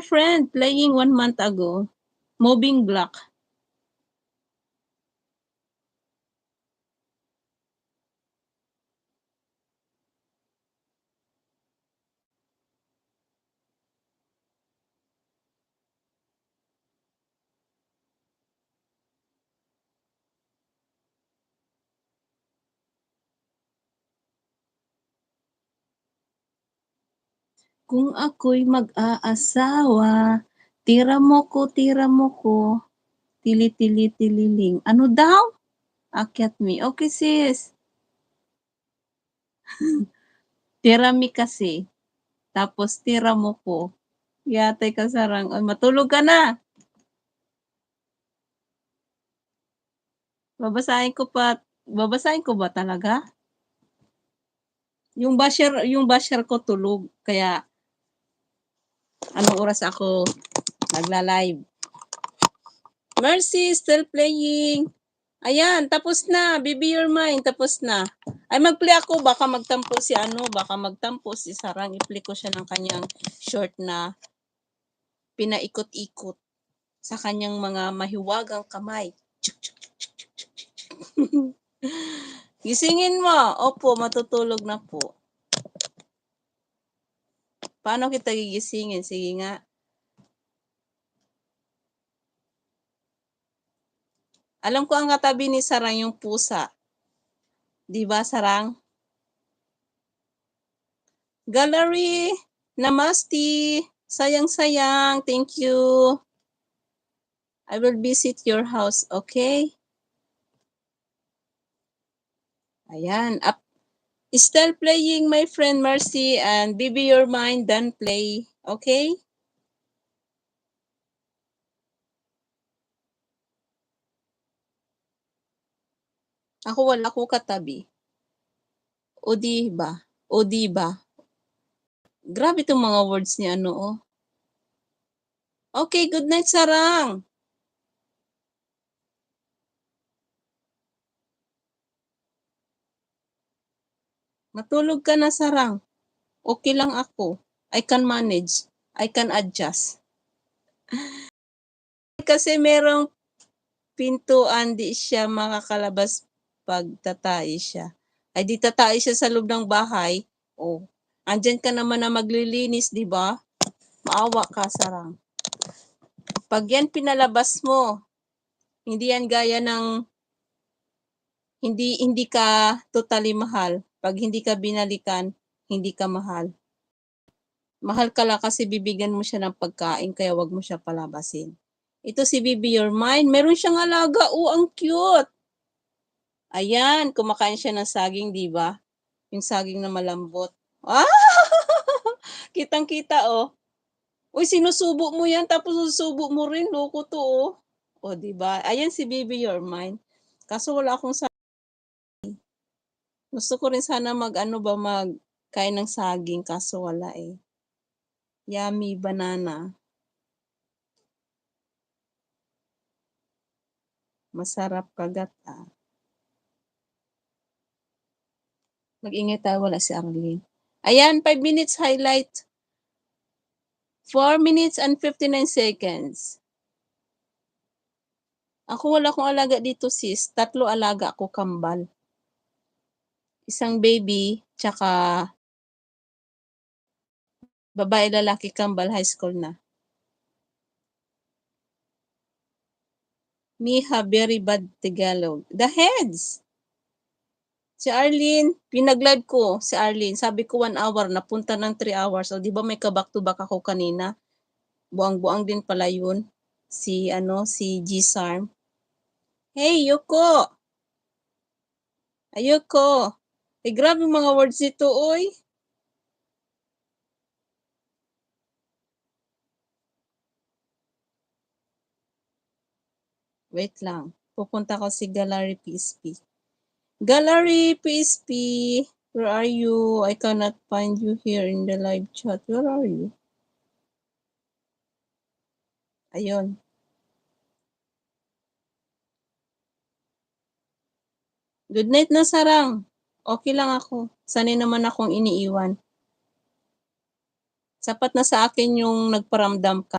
friend playing 1 month ago. Mobbing block. Kung ako'y mag-aasawa, tira mo ko, tili-tili-tililing. Ano daw? Akyat mi. Okay, sis. Tira mi kasi. Tapos tira mo ko. Yatay ka sarang. Ay, matulog ka na. Babasahin ko ba talaga? Yung basher ko tulog. Kaya, anong oras ako nagla-live? Mercy, still playing. Ayan, tapos na. Baby Your Mind, tapos na. Ay, mag-play ako. Baka magtampo si Sarang. I-play ko siya ng kanyang short na pinaikot-ikot sa kanyang mga mahiwagang kamay. Gisingin mo. Opo, matutulog na po. Paano kita gigisingin? Sige nga. Alam ko ang katabi ni Sarang yung pusa. Di ba, Sarang? Gallery, namaste. Sayang. Thank you. I will visit your house, okay? Ayan. Still playing, my friend Mercy, and Baby Your Mind, done play. Okay? Ako wala ko katabi. O di ba? Grabe itong mga words niya, ano, oh. Okay, good night, Sarang. Matulog ka na, Sarang. Okay lang ako. I can manage. I can adjust. Kasi merong pintuan, di siya makakalabas pag tatay siya. Ay di tatay siya sa loob ng bahay. Oh, andyan ka naman na maglilinis, di ba? Maawa ka, Sarang. Pag yan pinalabas mo, hindi yan gaya ng hindi ka totally mahal. Pag hindi ka binalikan, hindi ka mahal. Mahal ka lang kasi bibigyan mo siya ng pagkain, kaya wag mo siya palabasin. Ito si Baby Your Mind. Meron siyang alaga. Oh, ang cute. Ayan, kumakain siya ng saging, di ba? Yung saging na malambot. Ah! Kitang-kita, oh. Uy, sinusubo mo yan, tapos susubo mo rin. Loko to, oh. O, di ba? Ayan si Baby Your Mind. Kaso wala akong gusto ko rin sana magkain ng saging, kaso wala eh. Yummy banana. Masarap kagat, ah. Mag-ingay tayo, wala si Arlene. Ayan, 5 minutes highlight. 4 minutes and 59 seconds. Ako wala akong alaga dito, sis. 3 alaga ko kambal. Isang baby, tsaka babae lalaki kambal, high school na. Miha, very bad Tagalog. The heads! Si Arlene, pinag-live ko si Arlene. Sabi ko 1 hour, napunta ng 3 hours. O, di ba may ka-back-to-back ako kanina? Buang-buang din pala yun. Si G-Sarm. Hey, Yuko! Ayoko. Eh, grabe mga words nito, oy. Wait lang. Pupunta ko si Gallery PSP. Gallery PSP, where are you? I cannot find you here in the live chat. Where are you? Ayun. Good night na, Sarang. Okay lang ako. Sanay naman akong iniiwan. Sapat na sa akin yung nagparamdam ka.